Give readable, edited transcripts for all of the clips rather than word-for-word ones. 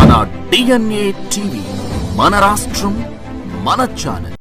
మన DNA TV, మన రాష్ట్రం, మన ఛానల్.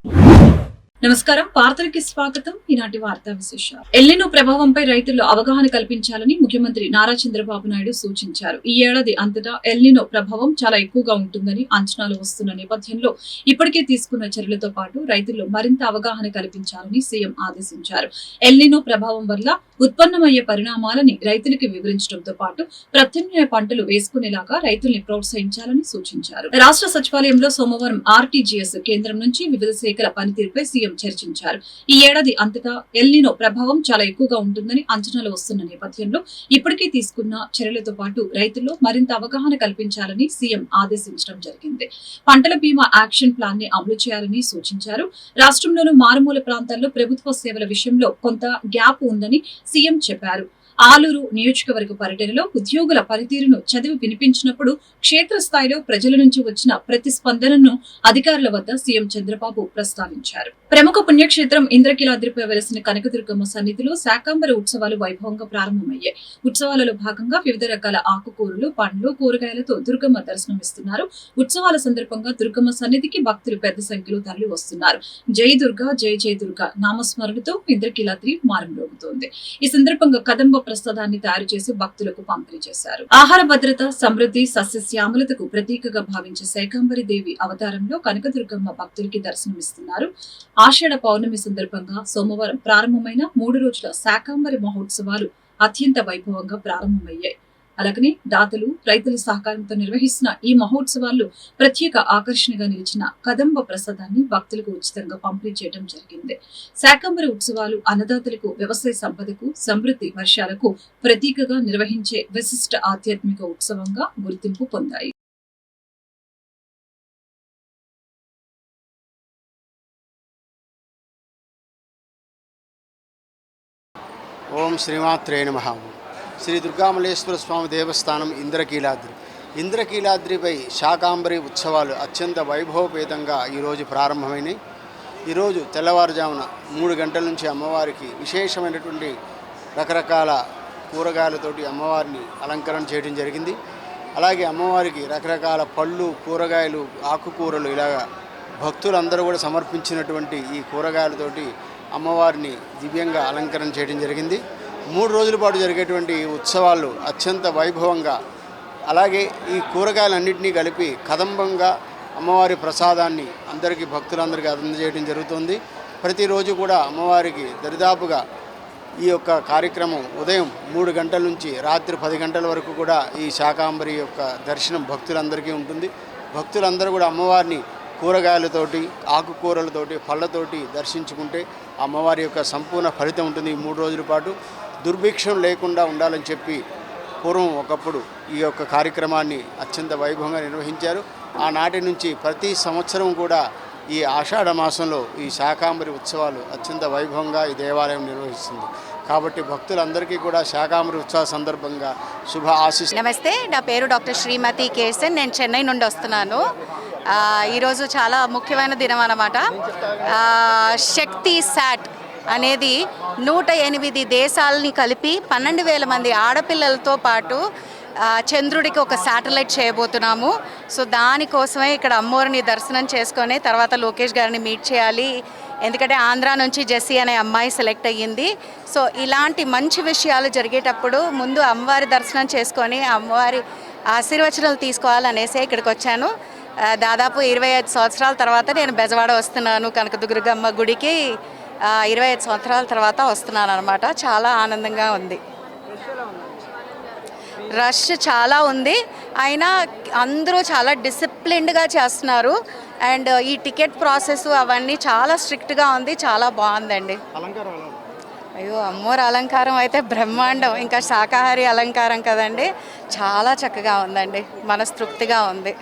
నమస్కారం, వార్తలకి స్వాగతం. ఈనాటి వార్తా విశేషాలు. ఎల్నినో ప్రభావంపై రైతుల్లో అవగాహన కల్పించాలని ముఖ్యమంత్రి నారా చంద్రబాబు నాయుడు సూచించారు. ఈ ఏడాది అంతటా ఎల్నినో ప్రభావం చాలా ఎక్కువగా ఉంటుందని అంచనాలు వస్తున్న నేపథ్యంలో ఇప్పటికే తీసుకున్న చర్యలతో పాటు రైతుల్లో మరింత అవగాహన కల్పించాలని సీఎం ఆదేశించారు. ఎల్నినో ప్రభావం వల్ల ఉత్పన్నమయ్యే పరిణామాలని రైతులకు వివరించడంతో పాటు ప్రత్యామ్నాయ పంటలు వేసుకునేలాగా రైతుల్ని ప్రోత్సహించాలని సూచించారు. రాష్ట్ర సచివాలయంలో సోమవారం ఆర్టీజీఎస్ కేంద్రం నుంచి వివిధ శాఖల పనితీరుపై సీఎం చర్చించారు. ఈ ఏడాది అంతటా ఎల్నినో ప్రభావం చాలా ఎక్కువగా ఉంటుందని అంచనాలు వస్తున్న నేపథ్యంలో ఇప్పటికే తీసుకున్న చర్యలతో పాటు రైతుల్లో మరింత అవగాహన కల్పించాలని సీఎం ఆదేశించడం జరిగింది. పంటల బీమా యాక్షన్ ప్లాన్ ని అమలు చేయాలని సూచించారు. రాష్ట్రంలోని మారుమూల ప్రాంతాల్లో ప్రభుత్వ సేవల విషయంలో కొంత గ్యాప్ ఉందని సీఎం చెప్పారు. ఆలూరు నియోజకవర్గ పర్యటనలో ఉద్యోగుల పనితీరును చదివి వినిపించినప్పుడు క్షేత్రస్థాయిలో ప్రజల నుంచి వచ్చిన ప్రతిస్పందనను అధికారుల వద్ద సీఎం చంద్రబాబు ప్రస్తావించారు. ప్రముఖ పుణ్యక్షేత్రం ఇంద్రకీలాద్రిపై వెలసిన కనకదుర్గమ్మ సన్నిధిలో శాకాంబరి ఉత్సవాలు వైభవంగా ప్రారంభమయ్యాయి. ఉత్సవాలలో భాగంగా వివిధ రకాల ఆకుకూరలు, పండ్లు, కూరగాయలతో దుర్గమ్మ దర్శనమిస్తున్నారు. ఉత్సవాల సందర్భంగా దుర్గమ్మ సన్నిధికి భక్తులు పెద్ద సంఖ్యలో తరలి వస్తున్నారు. జై దుర్గా, జై జై దుర్గా నామస్మరణతో ఇంద్రకీలాద్రి మారుమ్రోగుతోంది. ఈ సందర్భంగా కదంబ ప్రసాదాన్ని తయారు చేసి భక్తులకు పంపిణీ చేశారు. ఆహార భద్రత, సమృద్ధి, సస్యశ్యామలతకు ప్రతీకగా భావించే శాకాంబరి దేవి అవతారంలో కనకదుర్గమ్మ భక్తులకి దర్శనమిస్తున్నారు. ఆషాఢ పౌర్ణమి సందర్భంగా సోమవారం ప్రారంభమైన 3 రోజుల శాకాంబరి మహోత్సవాలు అత్యంత వైభవంగా ప్రారంభమయ్యాయి. అలాగనే దాతలు, రైతుల సహకారంతో నిర్వహిస్తున్న ఈ మహోత్సవాల్లో ప్రత్యేక ఆకర్షణగా నిలిచిన కదంబ ప్రసాదాన్ని భక్తులకు ఉచితంగా పంపిణీ చేయడం జరిగింది. శాకాంబరి ఉత్సవాలు అన్నదాతలకు, వ్యవసాయ సంపదకు, సమృద్ధి, వర్షాలకు ప్రతీకగా నిర్వహించే విశిష్ట ఆధ్యాత్మిక ఉత్సవంగా గుర్తింపు పొందాయి. ఓం శ్రీమాత్రే నమః. శ్రీ దుర్గామల్లేశ్వర స్వామి దేవస్థానం ఇంద్రకీలాద్రిపై శాకాంబరి ఉత్సవాలు అత్యంత వైభవపేతంగా ఈరోజు ప్రారంభమైనాయి. ఈరోజు తెల్లవారుజామున 3 గంటల నుంచి అమ్మవారికి విశేషమైనటువంటి రకరకాల కూరగాయలతోటి అమ్మవారిని అలంకరణ చేయడం జరిగింది. అలాగే అమ్మవారికి రకరకాల పళ్ళు, కూరగాయలు, ఆకుకూరలు ఇలాగా భక్తులందరూ కూడా సమర్పించినటువంటి ఈ కూరగాయలతోటి అమ్మవారిని దివ్యంగా అలంకరణ చేయడం జరిగింది. 3 రోజుల పాటు జరిగేటువంటి ఉత్సవాలు అత్యంత వైభవంగా, అలాగే ఈ కూరగాయలన్నింటినీ కలిపి కదంబంగా అమ్మవారి ప్రసాదాన్ని అందరికీ, భక్తులందరికీ అందజేయడం జరుగుతుంది. ప్రతిరోజు కూడా అమ్మవారికి దరిదాపుగా ఈ యొక్క కార్యక్రమం ఉదయం 3 గంటల నుంచి రాత్రి 10 గంటల వరకు కూడా ఈ శాకాంబరి యొక్క దర్శనం భక్తులందరికీ ఉంటుంది. భక్తులందరూ కూడా అమ్మవారిని కూరగాయలతోటి, ఆకుకూరలతోటి, పళ్ళతోటి దర్శించుకుంటే అమ్మవారి యొక్క సంపూర్ణ ఫలితం ఉంటుంది. ఈ 3 రోజుల పాటు దుర్భిక్షం లేకుండా ఉండాలని చెప్పి పూర్వం ఒకప్పుడు ఈ యొక్క కార్యక్రమాన్ని అత్యంత వైభవంగా నిర్వహించారు. ఆనాటి నుంచి ప్రతి సంవత్సరం కూడా ఈ ఆషాఢ మాసంలో ఈ శాకాంబరి ఉత్సవాలు అత్యంత వైభవంగా ఈ దేవాలయం నిర్వహిస్తుంది. కాబట్టి భక్తులందరికీ కూడా శాకాంబరి ఉత్సవ సందర్భంగా శుభ ఆశీస్సులు. నమస్తే, నా పేరు డాక్టర్ శ్రీమతి కేసన్. నేను చెన్నై నుండి వస్తున్నాను. ఈరోజు చాలా ముఖ్యమైన దినం అన్నమాట. శక్తి శాట్ అనేది 108 దేశాలని కలిపి 12,000 మంది ఆడపిల్లలతో పాటు చంద్రుడికి ఒక శాటిలైట్ చేయబోతున్నాము. సో దానికోసమే ఇక్కడ అమ్మవారిని దర్శనం చేసుకొని తర్వాత లోకేష్ గారిని మీట్ చేయాలి. ఎందుకంటే ఆంధ్రా నుంచి జెస్సీ అనే అమ్మాయి సెలెక్ట్ అయ్యింది. సో ఇలాంటి మంచి విషయాలు జరిగేటప్పుడు ముందు అమ్మవారి దర్శనం చేసుకొని అమ్మవారి ఆశీర్వచనాలు తీసుకోవాలనేసే ఇక్కడికి వచ్చాను. దాదాపు 25 సంవత్సరాల తర్వాత నేను బెజవాడ వస్తున్నాను. కనకదుర్గమ్మ గుడికి 25 సంవత్సరాల తర్వాత వస్తున్నాను అనమాట. చాలా ఆనందంగా ఉంది. రష్ చాలా ఉంది, అయినా అందరూ చాలా డిసిప్లిన్డ్గా చేస్తున్నారు. అండ్ ఈ టికెట్ ప్రాసెస్ అవన్నీ చాలా స్ట్రిక్ట్గా ఉంది. చాలా బాగుందండి. అయ్యో, అమ్మవారి అలంకారం అయితే బ్రహ్మాండం. ఇంకా శాకాహారి అలంకారం కదండి, చాలా చక్కగా ఉందండి. మనస్తృప్తిగా ఉంది.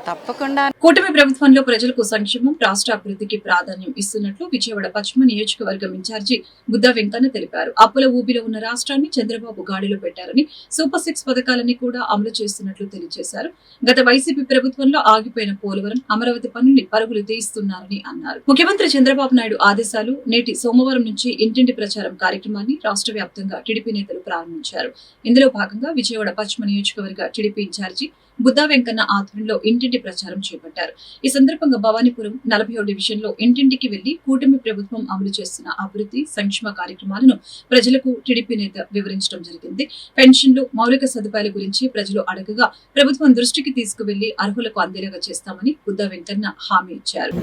తప్పకుండా. కూటమి ప్రభుత్వంలో ప్రజలకు సంక్షేమం, రాష్ట్ర అభివృద్ధికి ప్రాధాన్యం ఇస్తున్నట్లు విజయవాడ పశ్చిమ నియోజకవర్గం ఇన్ఛార్జి బుద్ధా వెంకన్న తెలిపారు. అప్పుల ఊబిలో ఉన్న రాష్ట్రాన్ని చంద్రబాబు గాడిలో పెట్టారని, సూపర్ 6 పథకాలని కూడా అమలు చేస్తున్నట్లు తెలియజేశారు. గత వైసీపీ ప్రభుత్వంలో ఆగిపోయిన పోలవరం, అమరావతి పనుల్ని పరుగులు తీయిస్తున్నారని అన్నారు. ముఖ్యమంత్రి చంద్రబాబు నాయుడు ఆదేశాలు నేటి సోమవారం నుంచి ఇంటింటి ప్రచారం కార్యక్రమాన్ని రాష్ట్ర వ్యాప్తంగా టీడీపీ నేతలు ప్రారంభించారు. ఇందులో భాగంగా విజయవాడ పశ్చిమ నియోజకవర్గ టీడీపీ ఇన్ఛార్జి బుద్ధా వెంకన్న ఆధ్వర్యంలో ఇంటింటి ప్రచారం చేపట్టారు. ఈ సందర్భంగా భవానీపురం 40వ డివిజన్ లో ఇంటింటికి వెళ్లి కూటమి ప్రభుత్వం అమలు చేస్తున్న అభివృద్ధి సంక్షేమ కార్యక్రమాలను ప్రజలకు టీడీపీ నేత వివరించడం జరిగింది. పెన్షన్లు, మౌలిక సదుపాయాల గురించి ప్రజలు అడగగా ప్రభుత్వం దృష్టికి తీసుకువెళ్లి అర్హులకు అందేలాగా చేస్తామని బుద్ధా వెంకన్న హామీ ఇచ్చారు.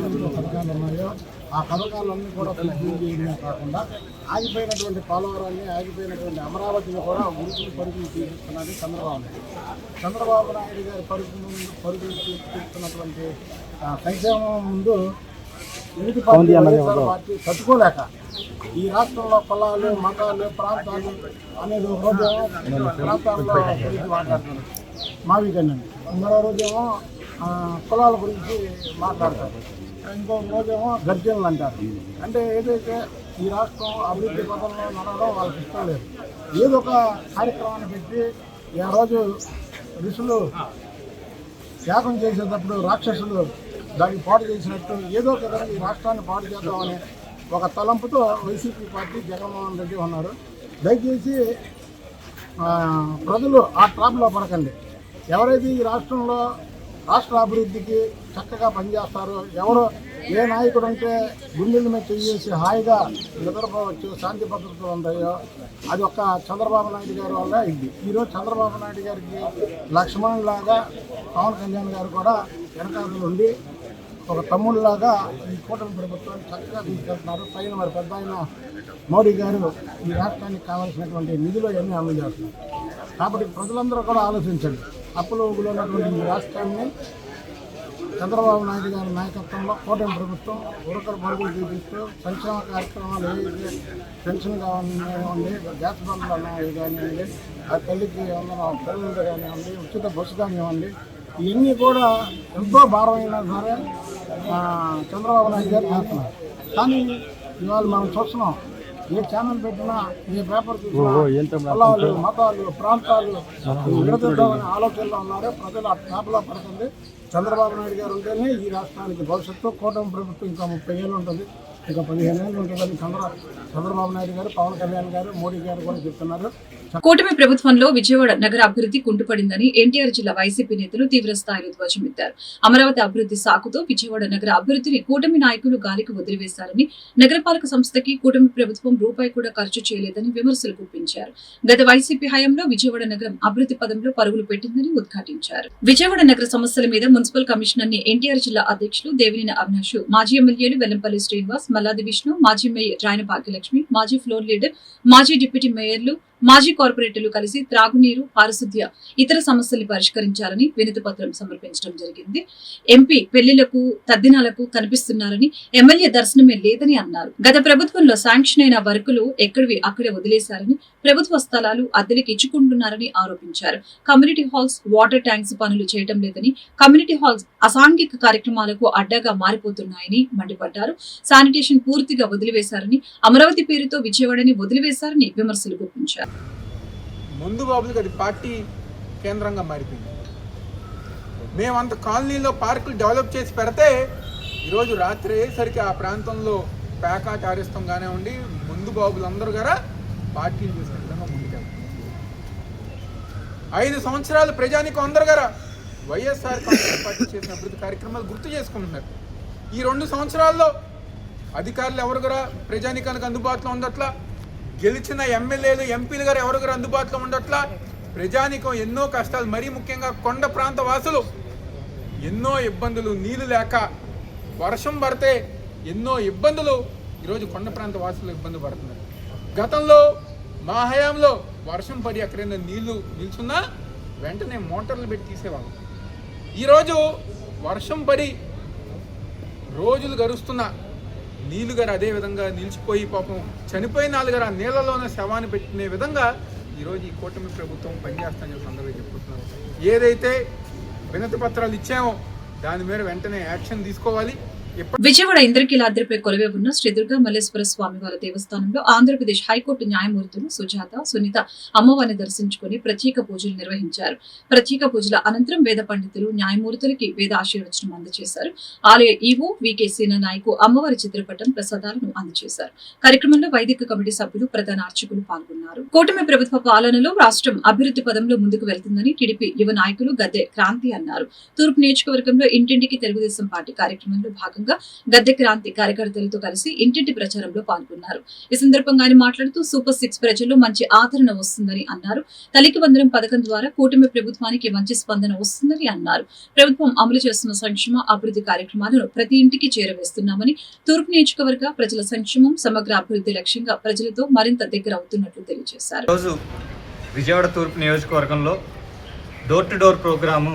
ఆ పథకాలన్నీ కూడా పూర్తి చేయడమే కాకుండా ఆగిపోయినటువంటి పోలవరాన్ని, ఆగిపోయినటువంటి అమరావతిని కూడా ఉరుకులు పరుగులు తీస్తున్నది చంద్రబాబు నాయుడు గారి పరుగులు తీస్తున్నటువంటి సంక్షేమం ముందు ఇంటి పార్టీ తట్టుకోలేక ఈ రాష్ట్రంలో కులాలు, మతాలు, ప్రాంతాలు అనేది ఒక రోజేమో ప్రాంతాల్లో గురించి మాట్లాడుతున్నారు మావికన్నండి, మరో రోజేమో కులాల గురించి మాట్లాడతారు, ఇంకొక రోజేమో గర్జనలు అంటారు. అంటే ఏదైతే ఈ రాష్ట్రం అభివృద్ధి పథంలో నడవడం వాళ్ళకి ఇష్టం లేదు. ఏదో ఒక కార్యక్రమాన్ని పెట్టి ఆ రోజు ఋషులు త్యాగం చేసేటప్పుడు రాక్షసులు దానికి పాటు చేసినట్టు ఏదో ఒక విధంగా ఈ రాష్ట్రాన్ని పాటు చేద్దామనే ఒక తలంపుతో వైసీపీ పార్టీ జగన్మోహన్ రెడ్డి ఉన్నారు. దయచేసి ప్రజలు ఆ ట్రాప్లో పడకండి. ఎవరైతే ఈ రాష్ట్రంలో రాష్ట్ర అభివృద్ధికి చక్కగా పనిచేస్తారో, ఎవరు ఏ నాయకుడు అంటే గుండెల మీద చేసి హాయిగా నిద్రపోవచ్చు, శాంతి భద్రతలు ఉంటాయో అది ఒక్క చంద్రబాబు నాయుడు గారి వల్ల ఇది. ఈరోజు చంద్రబాబు నాయుడు గారికి లక్ష్మణులాగా పవన్ కళ్యాణ్ గారు కూడా వెనకాల ఉండి ఒక తమ్ముళ్ళలాగా ఈ కూటమి ప్రభుత్వాన్ని చక్కగా తీసుకెళ్తున్నారు. పైన మరి పెద్ద ఆయన మోడీ గారు ఈ రాష్ట్రానికి కావాల్సినటువంటి నిధులు అన్నీ అమలు చేస్తున్నారు. కాబట్టి ప్రజలందరూ కూడా ఆలోచించండి. అప్పులో ఉన్నటువంటి ఈ రాష్ట్రాన్ని చంద్రబాబు నాయుడు గారి నాయకత్వంలో కూటమి ప్రభుత్వం ఉరకలు పరుగులు చూపిస్తూ సంక్షేమ కార్యక్రమాలు ఏవైతే పెన్షన్ కానివ్వండి, గ్యాస్ బండ్లు అనేవి కానివ్వండి, ఆ తల్లికి పిల్లలు కానివ్వండి, ఉచిత బస్సు కానివ్వండి, ఇవన్నీ కూడా ఎంతో భారమైనా సరే చంద్రబాబు నాయుడు గారు చేస్తున్నారు. కానీ ఇవాళ మనం చూస్తున్నాం, ఏ ఛానల్ పెట్టినా, ఏ పేపర్ చూసినా కులాలు, మతాలు, ప్రాంతాలు విడదీద్దామనే ఆలోచనలో ఉన్నారు. ప్రజలు ఆ పేపర్లో పడుతుంది. చంద్రబాబు నాయుడు గారు ఉంటేనే ఈ రాష్ట్రానికి భవిష్యత్తు. కూటమి ప్రభుత్వం ఇంకా 30 ఏళ్ళు ఉంటుంది, ఇంకా 15 ఏళ్ళు ఉంటుందని చంద్రబాబు నాయుడు గారు, పవన్ కళ్యాణ్ గారు, మోడీ గారు కూడా చెప్తున్నారు. కూటమి ప్రభుత్వంలో విజయవాడ నగర అభివృద్ధి కుంటుపడిందని ఎన్టీఆర్ జిల్లా వైసీపీ నేతలు తీవ్ర స్థాయిలో ధ్వజమెత్తారు. అమరావతి అభివృద్ధి సాకుతో విజయవాడ నగర అభివృద్ధిని కూటమి నాయకులు గాలికి వదిలివేశారని, నగరపాలక సంస్థకి కూటమి ప్రభుత్వం రూపాయి కూడా ఖర్చు చేయలేదని విమర్శలు గుప్పించారు. గత వైసీపీ హయాంలో విజయవాడ నగరం అభివృద్ధి పదంలో పరుగులు పెట్టిందని ఉద్ఘాటించారు. విజయవాడ నగర సమస్యల మీద మున్సిపల్ కమిషనర్ ని ఎన్టీఆర్ జిల్లా అధ్యక్షులు దేవినేని అవినాష్, మాజీ ఎమ్మెల్యేలు వెల్లంపల్లి శ్రీనివాస్, మల్లాది విష్ణు, మాజీ మేయర్ రాయన భాగ్యలక్ష్మి, మాజీ ఫ్లోర్ లీడర్, మాజీ డిప్యూటీ మేయర్లు, మాజీ కార్పొరేటర్లు కలిసి త్రాగునీరు, పారిశుద్ధ్య, ఇతర సమస్యల్ని పరిష్కరించాలని వినతి పత్రం సమర్పించడం జరిగింది. ఎంపీ పెళ్లిలకు, తద్దినాలకు కనిపిస్తున్నారని, ఎమ్మెల్యే దర్శనమే లేదని అన్నారు. గత ప్రభుత్వంలో శాంక్షన్ అయిన వర్కులు ఎక్కడివి అక్కడే వదిలేశారని, ప్రభుత్వ స్థలాలు అద్దెలకు ఇచ్చుకుంటున్నారని ఆరోపించారు. కమ్యూనిటీ హాల్స్, వాటర్ ట్యాంక్స్ పనులు చేయడం లేదని, కమ్యూనిటీ హాల్స్ అసాంఘిక కార్యక్రమాలకు అడ్డాగా మారిపోతున్నాయని మండిపడ్డారు. శానిటేషన్ పూర్తిగా వదిలివేశారని, అమరావతి పేరుతో విజయవాడని వదిలివేశారని విమర్శలు గుప్పించారు. ముందు బాబులకు అది పార్టీ కేంద్రంగా మారిపోయింది. మేమంత కాలనీలో పార్కులు డెవలప్ చేసి పెడితే ఈరోజు రాత్రి అయ్యేసరికి ఆ ప్రాంతంలో ప్యాకాట్ ఆరిస్తాం కానివ్వండి, ముందు బాబులందరూ గారా పార్టీలు చేసిన విధంగా ముందుకెళ్తాం. 5 సంవత్సరాలు ప్రజానికి అందరు గారా వైఎస్ఆర్ కాంగ్రెస్ పార్టీ చేసిన అభివృద్ధి కార్యక్రమాలు గుర్తు చేసుకుంటున్నారు. ఈ 2 సంవత్సరాల్లో అధికారులు ఎవరు గారా ప్రజానికానికి అందుబాటులో ఉండట్లా, గెలిచిన ఎమ్మెల్యేలు, ఎంపీలు గారు ఎవరు గారు అందుబాటులో ఉండట్లా, ప్రజానికం ఎన్నో కష్టాలు, మరీ ముఖ్యంగా కొండ ప్రాంత వాసులు ఎన్నో ఇబ్బందులు, నీళ్లు లేక, వర్షం పడితే ఎన్నో ఇబ్బందులు ఈరోజు కొండ ప్రాంత వాసులు ఇబ్బంది పడుతున్నారు. గతంలో మా హయాంలో వర్షం పడి ఎక్కడైనా నీళ్లు నిల్చున్నా వెంటనే మోటార్లు పెట్టి తీసేవాళ్ళం. ఈరోజు వర్షం పడి రోజులు గడుస్తున్నా నీళ్లు గారు అదే విధంగా నిలిచిపోయి పాపం చనిపోయిన వాళ్ళు గారు ఆ నీళ్లలోనే శవాన్ని పెట్టిన విధంగా ఈరోజు ఈ కూటమి ప్రభుత్వం పనిచేస్తామని చెప్పి అందరూ చెప్పుకుంటున్నారు. ఏదైతే వినతి పత్రాలు ఇచ్చామో దాని మీద వెంటనే యాక్షన్ తీసుకోవాలి. విజయవాడ ఇంద్రకీలాద్రిపై కొలువై ఉన్న శ్రీ దుర్గా మల్లేశ్వర స్వామివారి దేవస్థానంలో ఆంధ్రప్రదేశ్ హైకోర్టు న్యాయమూర్తులు సుజాత, సునీత అమ్మవారిని దర్శించుకుని ప్రత్యేక పూజలు నిర్వహించారు. ప్రత్యేక పూజల అనంతరం వేద పండితులు న్యాయమూర్తులకి వేద ఆశీర్వచనం అందజేశారు. ఆలయ ఈవో వికే సీనా నాయకు అమ్మవారి చిత్రపటం ప్రసాదాలను అందజేశారు. కార్యక్రమంలో వైదిక కమిటీ సభ్యులు, ప్రధాన అర్చకులు పాల్గొన్నారు. కూటమి ప్రభుత్వ పాలనలో రాష్ట్రం అభివృద్ధి పదంలో ముందుకు వెళ్తుందని టీడీపీ యువ నాయకులు గద్దె క్రాంతి అన్నారు. తూర్పు నియోజకవర్గంలో ఇంటింటికి తెలుగుదేశం పార్టీ కార్యక్రమంలో భాగంగా గద్దె క్రాంతి కార్యకర్తలతో కలిసి ఇంటింటి ప్రచారంలో పాల్గొన్నారు. ఈ సందర్భంగా ఆయన మాట్లాడుతూ సూపర్ 6 ప్రజల్లో మంచి ఆదరణ వస్తుందని అన్నారు. తల్లికి వందనం పథకం ద్వారా కూటమి ప్రభుత్వానికి మంచి స్పందన వస్తుందని అన్నారు. ప్రభుత్వం అమలు చేస్తున్న సంక్షేమ అభివృద్ధి కార్యక్రమాలను ప్రతి ఇంటికి చేరవేస్తున్నామని, తూర్పు నియోజకవర్గ ప్రజల సంక్షేమం, సమగ్ర అభివృద్ధి లక్ష్యంగా ప్రజలతో మరింత దగ్గర అవుతున్నట్లు తెలియజేశారు. రోజు విజయవాడ తూర్పు నియోజకవర్గంలో డోర్ టు డోర్ ప్రోగ్రాము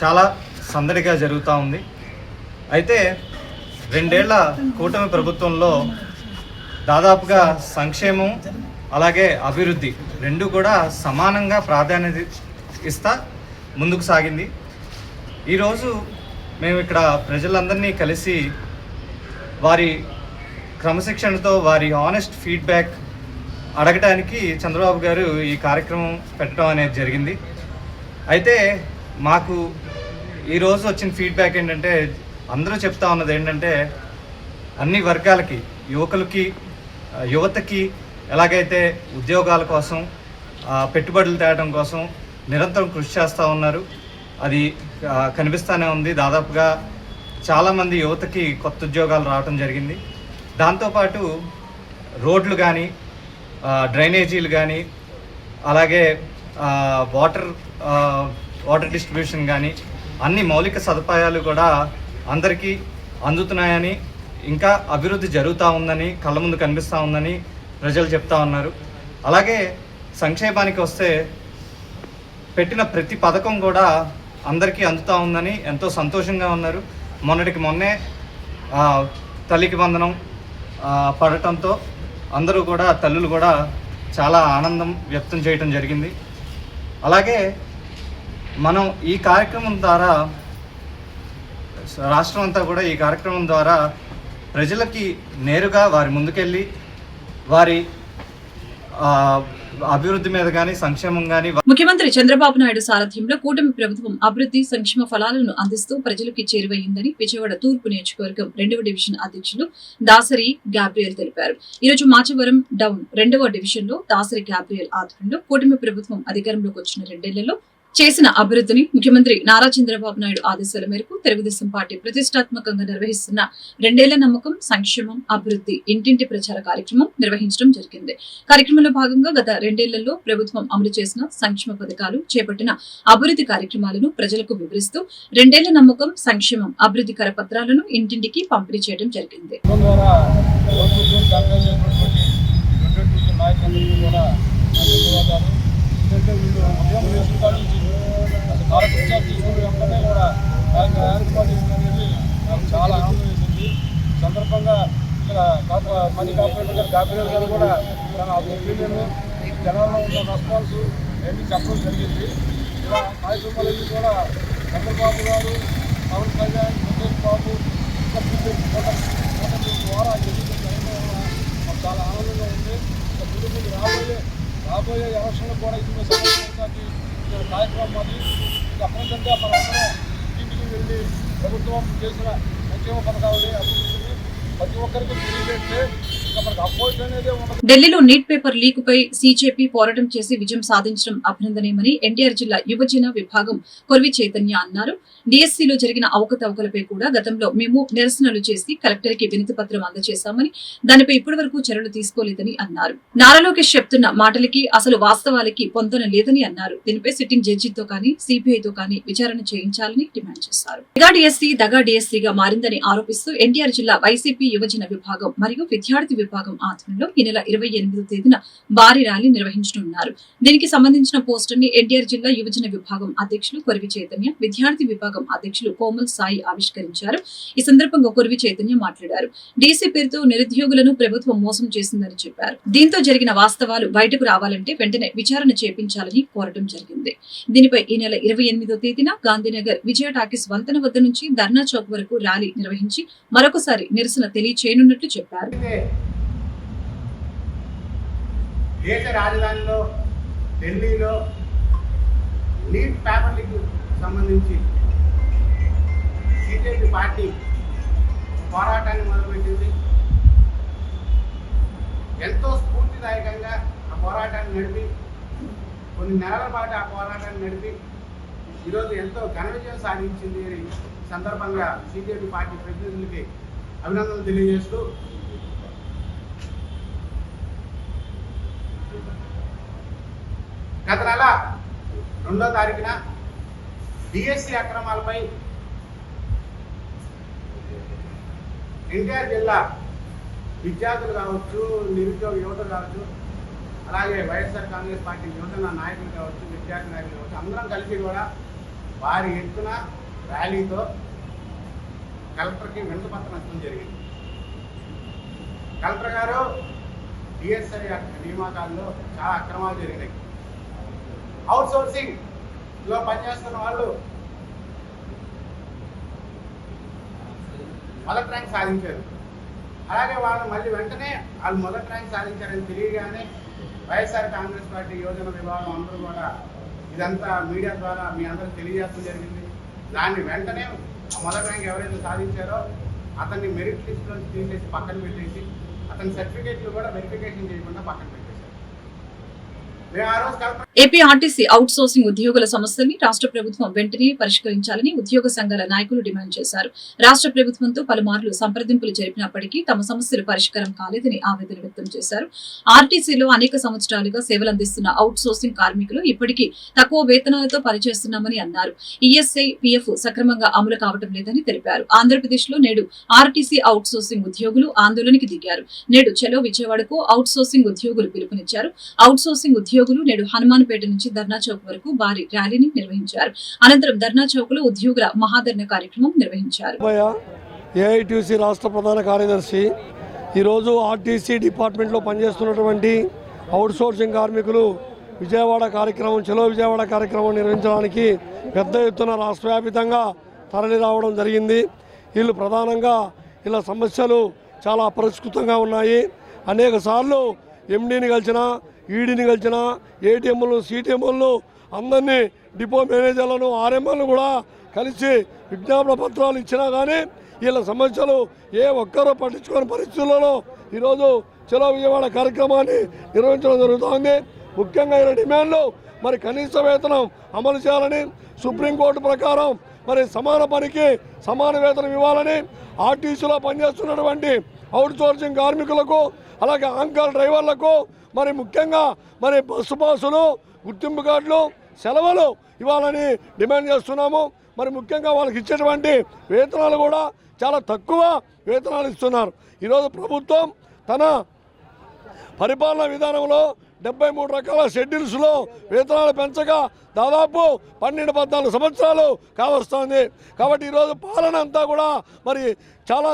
చాలా సందడిగా జరుగుతూ ఉంది. అయితే 2 ఏళ్ల కూటమి ప్రభుత్వంలో దాదాపుగా సంక్షేమం అలాగే అభివృద్ధి రెండు కూడా సమానంగా ప్రాధాన్యత ఇస్తా ముందుకు సాగింది. ఈరోజు మేము ఇక్కడ ప్రజలందరినీ కలిసి వారి క్రమశిక్షణతో వారి ఆనెస్ట్ ఫీడ్బ్యాక్ అడగటానికి చంద్రబాబు గారు ఈ కార్యక్రమం పెట్టడం అనేది జరిగింది. అయితే మాకు ఈరోజు వచ్చిన ఫీడ్బ్యాక్ ఏంటంటే, అందరూ చెప్తా ఉన్నది ఏంటంటే, అన్ని వర్గాలకి, యువకులకి, యువతకి ఎలాగైతే ఉద్యోగాల కోసం, పెట్టుబడులు తేవడం కోసం నిరంతరం కృషి చేస్తూ ఉన్నారు. అది కనిపిస్తూనే ఉంది. దాదాపుగా చాలామంది యువతకి కొత్త ఉద్యోగాలు రావడం జరిగింది. దాంతోపాటు రోడ్లు కానీ, డ్రైనేజీలు కానీ, అలాగే వాటర్ డిస్ట్రిబ్యూషన్ కానీ అన్ని మౌలిక సదుపాయాలు కూడా అందరికీ అందుతున్నాయని, ఇంకా అభివృద్ధి జరుగుతూ ఉందని, కళ్ళ ముందు కనిపిస్తూ ఉందని ప్రజలు చెప్తా ఉన్నారు. అలాగే సంక్షేమానికి వస్తే పెట్టిన ప్రతి పథకం కూడా అందరికీ అందుతూ ఉందని ఎంతో సంతోషంగా ఉన్నారు. మొన్నే తల్లికి వందనం పడటంతో అందరూ కూడా, తల్లులు కూడా చాలా ఆనందం వ్యక్తం చేయటం జరిగింది. అలాగే మనం ఈ కార్యక్రమం ద్వారా, రాష్ట్రం అంతా కూడా ఈ కార్యక్రమం ద్వారా ప్రజలకి నేరుగా వారి ముందుకెళ్ళి వారి అభివృద్ధి మీద కానీ, సంక్షేమం కానీ. ముఖ్యమంత్రి చంద్రబాబు నాయుడు సారథ్యంలో కూటమి ప్రభుత్వం అభివృద్ధి సంక్షేమ ఫలాలను అందిస్తూ ప్రజలకు చేరువయ్యిందని విజయవాడ తూర్పు నియోజకవర్గం 2వ డివిజన్ అధ్యక్షులు దాసరి గాబ్రియల్ తెలిపారు. ఈ రోజు మాచవరం డౌన్ 2వ డివిజన్ లో దాసరి గాబ్రియల్ ఆధ్వర్యంలో కూటమి ప్రభుత్వం అధికారంలోకి వచ్చిన 2 ఏళ్లలో చేసిన అభివృద్ధిని ముఖ్యమంత్రి నారా చంద్రబాబు నాయుడు ఆదేశాల మేరకు తెలుగుదేశం పార్టీ ప్రతిష్టాత్మకంగా నిర్వహిస్తున్న 2 ఏళ్ల నమ్మకం, సంక్షేమం, అభివృద్ధి ఇంటింటి ప్రచార కార్యక్రమం నిర్వహించడం జరిగింది. కార్యక్రమంలో భాగంగా గత 2 ఏళ్లలో ప్రభుత్వం అమలు చేసిన సంక్షేమ పథకాలు, చేపట్టిన అభివృద్ధి కార్యక్రమాలను ప్రజలకు వివరిస్తూ 2 ఏళ్ల నమ్మకం, సంక్షేమం, అభివృద్ధి కరపత్రాలను ఇంటింటికి పంపిణీ చేయడం జరిగింది. చాలా ఆనందం వేసింది. సందర్భంగా ఇక్కడ మనీ కార్పొరేటర్ గాబ్రియల్ గారు కూడా తన ఒపీనియన్, జనాల్లో ఉన్న రెస్పాన్స్ ఏంటి చెప్పడం జరిగింది. ఇలా కార్యక్రమాలన్నీ కూడా చంద్రబాబు గారు, పవన్ కళ్యాణ్, లోకేష్ బాబు ద్వారా ఎన్నికలు జరగడం వల్ల మాకు చాలా ఆనందంగా ఉంది. ముందు రాబోయే ఎలక్షన్లు కూడా ఇది సంబంధించి కార్యక్రమం అది తప్పనిసరిగా మనందరం ఇంటికి వెళ్ళి ప్రభుత్వం చేసిన సంక్షేమ పథకాలని, అభివృద్ధిని ప్రతి ఒక్కరికి తెలియజేస్తే మనకు అపోజ్ అనేది ఉండదు. ఢిల్లీలో నీట్ పేపర్ లీక్ పై సీజేపీ పోరాటం చేసి విజయం సాధించడం అభినందనీయమని ఎన్టీఆర్ జిల్లా యువజన విభాగం కొర్వి చైతన్య అన్నారు. డిఎస్సీలో జరిగిన అవకతవకలపై కూడా గతంలో మేము నిరసనలు చేసి కలెక్టర్ కి వినతి పత్రం అందజేశామని, దానిపై ఇప్పటి వరకు చర్యలు తీసుకోలేదని అన్నారు. నారా లోకేష్ చెప్తున్న మాటలకి అసలు వాస్తవాలకి పొందన లేదని అన్నారు. దీనిపై సిట్టింగ్ జడ్జితో కానీ, సిబిఐతో కానీ విచారణ చేయించాలని డిమాండ్ చేశారు. దగా డిఎస్సీగా మారిందని ఆరోపిస్తూ ఎన్టీఆర్ జిల్లా వైసీపీ యువజన విభాగం మరియు విద్యార్థి విభాగం ఆధ్వర్యంలో ఈ నెల 28వ తేదీన భారీ ర్యాలీ నిర్వహించనున్నారు. దీనికి సంబంధించిన పోస్టర్ ని ఎన్టీఆర్ జిల్లా యువజన విభాగం అధ్యక్షులు కొరివి చైతన్య, విద్యార్థి విభాగం అధ్యక్షులు కోమల్ సాయి ఆవిష్కరించారు. ఈ సందర్భంగా కొరివి చైతన్య మాట్లాడారు. డీసీ పేరుతో నిరుద్యోగులను ప్రభుత్వం మోసం చేసిందని చెప్పారు. దీంతో జరిగిన వాస్తవాలు బయటకు రావాలంటే వెంటనే విచారణ చేపించాలని కోరడం జరిగింది. దీనిపై ఈ నెల 28వ తేదీన గాంధీనగర్ విజయ టాకీస్ వంతెన వద్ద నుంచి ధర్నా చౌక్ వరకు ర్యాలీ నిర్వహించి మరొకసారి నిరసన తెలియచేయనున్నట్లు చెప్పారు. దేశ రాజధానిలో ఢిల్లీలో నీట్ పేపర్ లీక్ సంబంధించి బీజేపీ పార్టీ పోరాటాన్ని మొదలుపెట్టింది. ఎంతో స్ఫూర్తిదాయకంగా ఆ పోరాటాన్ని నడిపి కొన్ని నెలల పాటు ఆ పోరాటాన్ని నడిపి ఈరోజు ఎంతో ఘన విజయం సాధించింది అని సందర్భంగా బీజేపీ పార్టీ ప్రతినిధులకి అభినందనలు తెలియజేస్తూ గత నెల 2వ తారీఖున డిఎస్సి అక్రమాలపై ఎన్టీఆర్ జిల్లా విద్యార్థులు కావచ్చు, నిరుద్యోగ యువత కావచ్చు, అలాగే వైఎస్ఆర్ కాంగ్రెస్ పార్టీ యువజన నాయకులు కావచ్చు, విద్యార్థి నాయకులు కావచ్చు, అందరం కలిసి కూడా వారి ఎత్తున ర్యాలీతో కలెక్టర్కి వినతిపత్రం ఇవ్వడం జరిగింది. కలెక్టర్ గారు డిఎస్ఐ నియామకాల్లో చాలా అక్రమాలు జరిగినాయి. అవుట్ సోర్సింగ్ లో పనిచేస్తున్న వాళ్ళు మొదటి ర్యాంక్ సాధించారు. అలాగే వాళ్ళు మళ్ళీ వెంటనే వాళ్ళు మొదటి ర్యాంక్ సాధించారని తెలియగానే వైఎస్ఆర్ కాంగ్రెస్ పార్టీ యువజన విభాగం అందరూ కూడా ఇదంతా మీడియా ద్వారా మీ అందరికి తెలియజేయడం జరిగింది. దాన్ని వెంటనే మొదటి ర్యాంక్ ఎవరైతే సాధించారో అతన్ని మెరిట్ లిస్ట్లో తీసేసి పక్కన పెట్టేసి అతని సర్టిఫికేట్లు కూడా వెరిఫికేషన్ చేయకుండా పక్కన పెట్టేశారు. ఏపీ ఆర్టీసీ అవుట్ సోర్సింగ్ ఉద్యోగుల సమస్యల్ని రాష్ట్ర ప్రభుత్వం వెంటనే పరిష్కరించాలని ఉద్యోగ సంఘాల నాయకులు డిమాండ్ చేశారు. రాష్ట్ర ప్రభుత్వంతో పలుమార్లు సంప్రదింపులు జరిపినప్పటికీ తమ సమస్యలు పరిష్కారం కాలేదని ఆవేదన వ్యక్తం చేశారు. ఆర్టీసీలో అనేక సంవత్సరాలుగా సేవలందిస్తున్న అవుట్ సోర్సింగ్ కార్మికులు ఇప్పటికీ తక్కువ వేతనాలతో పనిచేస్తున్నామని అన్నారు. ఈఎస్ఐ, పిఎఫ్ సక్రమంగా అమలు కావడం లేదని తెలిపారు. ఆంధ్రప్రదేశ్ లో నేడు ఆర్టీసీ అవుట్ సోర్సింగ్ ఉద్యోగులు ఆందోళనకి దిగారు. నేడు చలో విజయవాడకు అవుట్ సోర్సింగ్ ఉద్యోగులు పిలుపునిచ్చారు. అవుట్ సోర్సింగ్ ఉద్యోగులు నేడు హనుమాన్పేట నుంచి ధర్నా చౌక్ వరకు భారీ ర్యాలీని నిర్వహించారు. అనంతరం ధర్నా చౌక్ లో ఉద్యోగుల మహాధర్నా కార్యక్రమం నిర్వహించారు. ఏఐటీసీ రాష్ట్ర ప్రధాన కార్యదర్శి ఈరోజు ఆర్టీసీ డిపార్ట్మెంట్లో పనిచేస్తున్నటువంటి అవుట్ సోర్సింగ్ కార్మికులు విజయవాడ కార్యక్రమం, చలో విజయవాడ కార్యక్రమం నిర్వహించడానికి పెద్ద ఎత్తున రాష్ట్ర వ్యాప్తంగా తరలి రావడం జరిగింది. వీళ్ళు ప్రధానంగా ఇలా సమస్యలు చాలా అపరిష్కృతంగా ఉన్నాయి. అనేక సార్లు ఎండీని కలిసినా, ఈడీని కలిసిన, ఏటీఎంలు, సిటిఎంలు అందరినీ, డిపో మేనేజర్లను, ఆర్ఎంఎల్ను కూడా కలిసి విజ్ఞాపన పత్రాలు ఇచ్చినా కానీ వీళ్ళ సమస్యలు ఏ ఒక్కరూ పట్టించుకునే పరిస్థితులలో ఈరోజు చలో విజయవాడ కార్యక్రమాన్ని నిర్వహించడం జరుగుతోంది. ముఖ్యంగా ఈ డిమాండ్లు మరి కనీస వేతనం అమలు చేయాలని, సుప్రీంకోర్టు ప్రకారం మరి సమాన పనికి సమాన వేతనం ఇవ్వాలని, ఆర్టీసీలో పనిచేస్తున్నటువంటి అవుట్ సోర్సింగ్ కార్మికులకు, అలాగే ఆంకల్ డ్రైవర్లకు మరి ముఖ్యంగా మరి బస్సు పాసులు, గుర్తింపు కార్డులు, సెలవులు ఇవ్వాలని డిమాండ్ చేస్తున్నాము. మరి ముఖ్యంగా వాళ్ళకి ఇచ్చేటువంటి వేతనాలు కూడా చాలా తక్కువ వేతనాలు ఇస్తున్నారు. ఈరోజు ప్రభుత్వం తన పరిపాలనా విధానంలో 73 రకాల షెడ్యూల్స్లో వేతనాలు పెంచగా దాదాపు 12-14 సంవత్సరాలు కావస్తుంది. కాబట్టి ఈరోజు పాలన అంతా కూడా మరి చాలా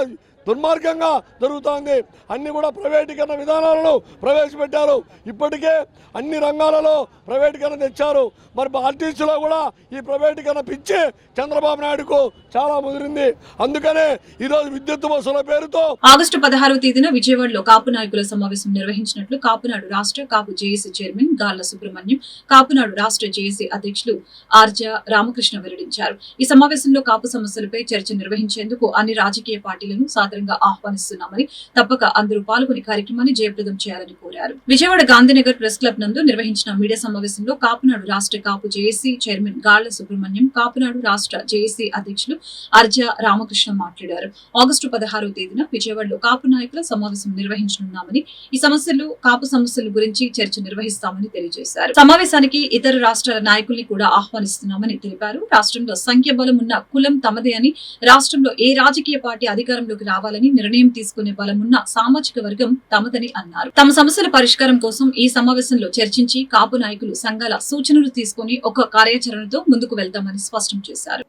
దుర్మార్గంగా జరుగుతోంది. అన్ని కూడా ప్రైవేటీకరణ విధానాలను ప్రవేశపెట్టారు. ఇప్పటికే అన్ని రంగాలలో ప్రైవేటీకరణ తెచ్చారు. మరి ఆర్టీసీలో కూడా ఈ ప్రైవేటీకరణ పిచ్చి చంద్రబాబు నాయుడుకు చాలా ముదిరింది. అందుకనే ఈరోజు విద్యుత్ బస్సుల పేరుతో ఆగస్టు 16వ తేదీన విజయవాడలో కాపు నాయకుల సమావేశం నిర్వహించినట్లు కాపునాడు రాష్ట్ర కాపు జేఏసీ చైర్మన్ గాళ్ల సుబ్రహ్మణ్యం, కాపునాడు రాష్ట్ర జేఏసీ అధ్యక్షులు ఆర్జా రామకృష్ణ వెల్లడించారు. ఈ సమావేశంలో కాపు సమస్యలపై చర్చ నిర్వహించేందుకు అన్ని రాజకీయ పార్టీలను ఆహ్వానిస్తున్నామని, తప్పక అందరూ పాల్గొని కార్యక్రమాన్ని జయప్రదం చేయాలని కోరారు. విజయవాడ గాంధీనగర్ ప్రెస్ క్లబ్ నందు నిర్వహించిన మీడియా సమావేశంలో కాపునాడు రాష్ట్ర కాపు జేఏసీ చైర్మన్ గాళ్ల సుబ్రహ్మణ్యం, కాపునాడు రాష్ట్ర జేఏసీ అధ్యక్షులు అర్జా రామకృష్ణ మాట్లాడారు. ఆగస్టు 16వ తేదీన విజయవాడలో కాపు నాయకుల సమావేశం నిర్వహించనున్నామని, ఈ సమస్యలు కాపు సమస్యల గురించి చర్చ నిర్వహిస్తామని తెలియజేశారు. సమావేశానికి ఇతర రాష్ట్రాల నాయకుల్ని కూడా ఆహ్వానిస్తున్నామని తెలిపారు. రాష్ట్రంలో సంఖ్యాబలం ఉన్న కులం తమదే అని, రాష్ట్రంలో ఏ రాజకీయ పార్టీ అధికారంలోకి రావాలని నిర్ణయం తీసుకునే బలమున్న సామాజిక వర్గం తమదని అన్నారు. తమ సమస్యల పరిష్కారం కోసం ఈ సమావేశంలో చర్చించి కాపు నాయకులు సంఘాల సూచనలు తీసుకుని ఒక కార్యాచరణతో ముందుకు వెళ్తామని స్పష్టం చేశారు.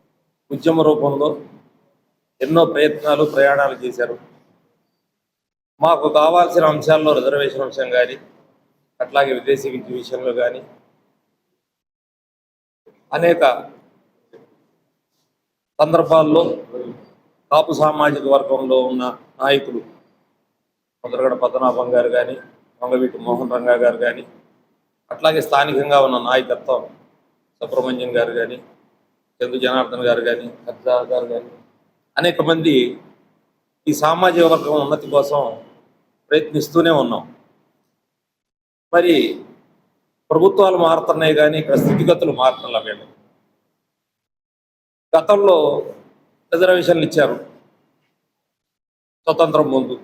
ఉద్యమ రూపంలో ఎన్నో ప్రయత్నాలు ప్రయాణాలు చేశారు. మాకు కావాల్సిన అంశాల్లో రిజర్వేషన్ అంశం కానీ అట్లాగే విదేశీ విద్య విషయంలో కానీ అనేక సందర్భాల్లో కాపు సామాజిక వర్గంలో ఉన్న నాయకులు ముద్రగడ పద్మనాభం గారు కానీ వంగవీటి మోహన్ రంగా గారు కానీ అట్లాగే స్థానికంగా ఉన్న నాయకత్వం సుబ్రహ్మణ్యం గారు కానీ చందు జనార్దన్ గారు కానీ హర్జా గారు కానీ అనేక మంది ఈ సామాజిక వర్గం ఉన్నతి కోసం ప్రయత్నిస్తూనే ఉన్నాం. మరి ప్రభుత్వాలు మారుతున్నాయి కానీ ఇక్కడ స్థితిగతులు మారుతున్నా మేము. గతంలో రిజర్వేషన్లు ఇచ్చారు స్వతంత్రం ముందు,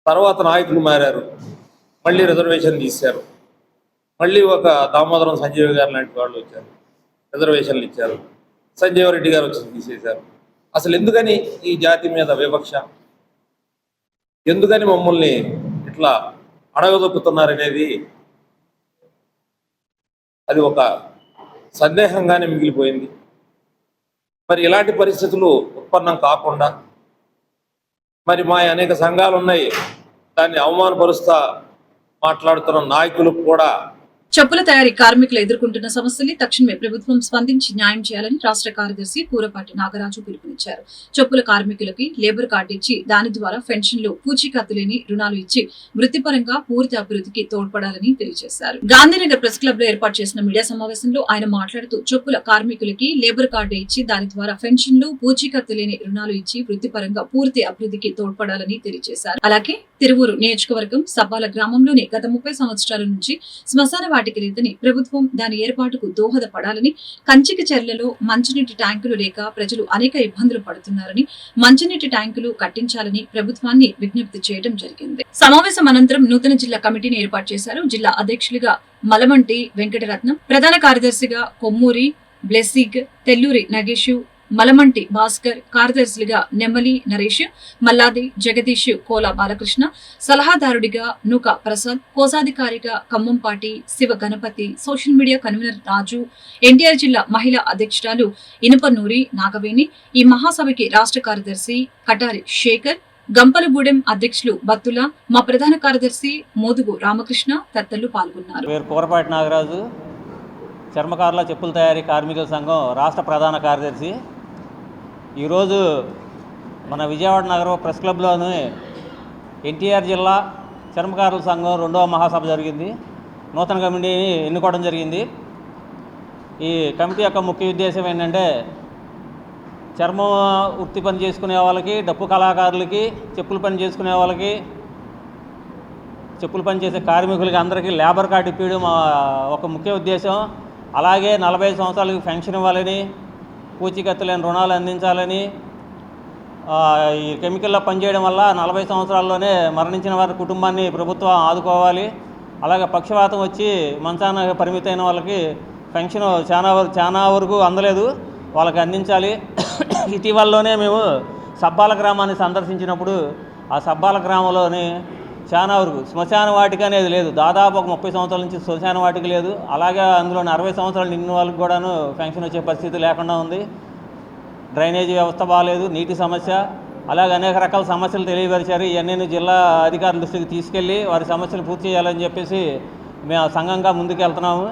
తర్వాత నాయకులు మారారు, మళ్ళీ రిజర్వేషన్ తీశారు, మళ్ళీ ఒక దామోదరం సంజీవ్ గారు లాంటి వాళ్ళు వచ్చారు, రిజర్వేషన్లు ఇచ్చారు, సంజీవ్ రెడ్డి గారు వచ్చి తీసేశారు. అసలు ఎందుకని ఈ జాతి మీద వివక్ష, ఎందుకని మమ్మల్ని ఇట్లా అడగదొక్కుతున్నారనేది అది ఒక సందేహంగానే మిగిలిపోయింది. మరి ఇలాంటి పరిస్థితులు ఉత్పన్నం కాకుండా మరి మా అనేక సంఘాలు ఉన్నాయి, దాన్ని అవమానపరుస్తా మాట్లాడుతున్న నాయకులు కూడా చెప్పుల తయారీ కార్మికులు ఎదుర్కొంటున్న సమస్యలు తక్షణమే ప్రభుత్వం స్పందించి న్యాయం చేయాలని రాష్ట్ర కార్యదర్శి కూరపాటి నాగరాజు పిలుపునిచ్చారు. చెప్పుల కార్మికులకి లేబర్ కార్డు ఇచ్చి దాని ద్వారా పెన్షన్లు, పూచీకత్తు లేని రుణాలు ఇచ్చి వృత్తిపరంగా పూర్తి అభివృద్ధికి తోడ్పడాలని తెలియజేశారు. గాంధీనగర్ ప్రెస్ క్లబ్ లో ఏర్పాటు చేసిన మీడియా సమావేశంలో ఆయన మాట్లాడుతూ చెప్పుల కార్మికులకి లేబర్ కార్డు ఇచ్చి దాని ద్వారా పెన్షన్లు, పూచీకత్తు లేని రుణాలు ఇచ్చి వృత్తిపరంగా పూర్తి అభివృద్ధికి తోడ్పడాలని తెలియజేశారు. అలాగే తిరువూరు నియోజకవర్గం సబ్బాల గ్రామంలోని గత 30 సంవత్సరాల నుంచి శ్మశాన వాటిక లేదని, ప్రభుత్వం దాని ఏర్పాటుకు దోహదపడాలని, కంచికి చెర్లలో మంచినీటి ట్యాంకులు లేక ప్రజలు అనేక ఇబ్బందులు పడుతున్నారని, మంచినీటి ట్యాంకులు కట్టించాలని ప్రభుత్వాన్ని విజ్ఞప్తి చేయడం జరిగింది. సమావేశం అనంతరం నూతన జిల్లా కమిటీని ఏర్పాటు చేశారు. జిల్లా అధ్యక్షులుగా మలమంటి వెంకటరత్నం, ప్రధాన కార్యదర్శిగా కొమ్మూరి బ్లెస్సిగ్, తెల్లూరి నగేష్, మలమంటి భాస్కర్, కార్యదర్శులుగా నెమ్మలి నరేష్, మల్లాది జగదీష్, కోలా బాలకృష్ణ, సలహాదారుడిగా నూక ప్రసాద్, కోశాధికారిగా Khammampati Siva Ganapathi, social media convener Raju, NTR జిల్లా మహిళా అధ్యక్షురాలు ఇనుపనూరి నాగవేణి, ఈ మహాసభకి రాష్ట్ర కార్యదర్శి కటారి శేఖర్, గంపలగూడెం అధ్యక్షులు బత్తుల, మా ప్రధాన కార్యదర్శి మోదుగు రామకృష్ణ తదితరులు పాల్గొన్నారు. కూరపాటి నాగరాజు, చర్మకారుల చెప్పుల తయారీ కార్మికుల సంఘం రాష్ట్ర ప్రధాన కార్యదర్శి. ఈరోజు మన విజయవాడ నగరం ప్రెస్ క్లబ్లోని ఎన్టీఆర్ జిల్లా చర్మకారుల సంఘం 2వ మహాసభ జరిగింది. నూతన కమిటీని ఎన్నుకోవడం జరిగింది. ఈ కమిటీ యొక్క ముఖ్య ఉద్దేశం ఏంటంటే చర్మం వృత్తి పని చేసుకునే వాళ్ళకి, డప్పు కళాకారులకి, చెప్పులు పని చేసుకునే వాళ్ళకి, చెప్పులు పని చేసే కార్మికులకి అందరికీ లేబర్ కార్డు ఇప్పించడం ఒక ముఖ్య ఉద్దేశం. అలాగే 45 సంవత్సరాలకి పెన్షన్ ఇవ్వాలని, పూచీకత్తు లేని రుణాలు అందించాలని, ఈ కెమికల్లో పనిచేయడం వల్ల 40 సంవత్సరాల్లోనే మరణించిన వారి కుటుంబాన్ని ప్రభుత్వం ఆదుకోవాలి. అలాగే పక్షవాతం వచ్చి మంచాన పరిమితమైన వాళ్ళకి పెన్షన్ చాలా వరకు అందలేదు, వాళ్ళకి అందించాలి. ఇటీవలలోనే మేము సబ్బాల గ్రామాన్ని సందర్శించినప్పుడు ఆ సబ్బాల గ్రామంలోని చాలా వరకు శ్మశాన వాటిక అనేది లేదు. దాదాపు ఒక 30 సంవత్సరాల నుంచి శ్మశాన వాటిక లేదు. అలాగే అందులోని 60 సంవత్సరాలు నిండిన వాళ్ళకి కూడాను పెన్షన్ వచ్చే పరిస్థితి లేకుండా ఉంది. డ్రైనేజీ వ్యవస్థ బాగాలేదు, నీటి సమస్య, అలాగే అనేక రకాల సమస్యలు తెలియపరిచారు. ఇవన్నీ జిల్లా అధికారుల దృష్టికి తీసుకెళ్ళి వారి సమస్యలు పూర్తి చేయాలని చెప్పేసి మేము సంఘంగా ముందుకు వెళ్తున్నాము.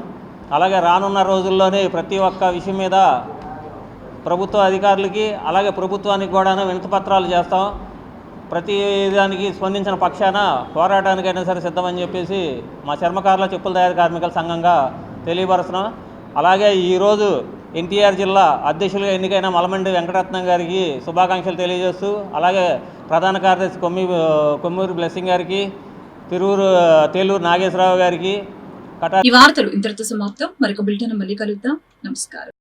అలాగే రానున్న రోజుల్లోనే ప్రతి ఒక్క విషయం మీద ప్రభుత్వ అధికారులకి అలాగే ప్రభుత్వానికి కూడాను వినతిపత్రాలు చేస్తాం. ప్రతి దానికి స్పందించిన పక్షాన పోరాటానికైనా సరే సిద్ధమని చెప్పేసి మా చర్మకారుల చెప్పుల తయారీ కార్మికుల సంఘంగా తెలియపరుస్తున్నాం. అలాగే ఈరోజు ఎన్టీఆర్ జిల్లా అధ్యక్షులుగా ఎన్నికైన మలమండి వెంకటరత్నం గారికి శుభాకాంక్షలు తెలియజేస్తూ, అలాగే ప్రధాన కార్యదర్శి కొమ్మూరి బ్లెస్సింగ్ గారికి, తేలూరు నాగేశ్వరరావు గారికి. ఈ వార్తలు ఇంతటితో సమాప్తం. మరొక బులెటిన్ మళ్ళీ కలుద్దాం. నమస్కారం.